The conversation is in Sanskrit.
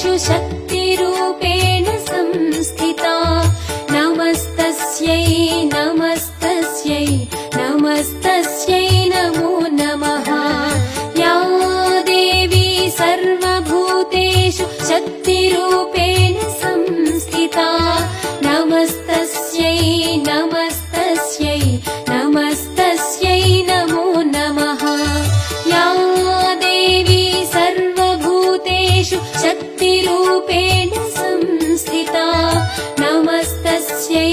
सर्वभूतेषु शक्तिरूपेण संस्थिता नमस्तस्यै नमस्तस्यै नमस्तस्यै नमो नमः या देवी सर्वभूतेषु शक्तिरूपेण संस्थिता नमस्तस्यै नमस्तस्यै नमस्तस्यै नमो नमः या देवी सर्वभूतेषु शक्तिरूपेण संस्थिता नमस्तस्यै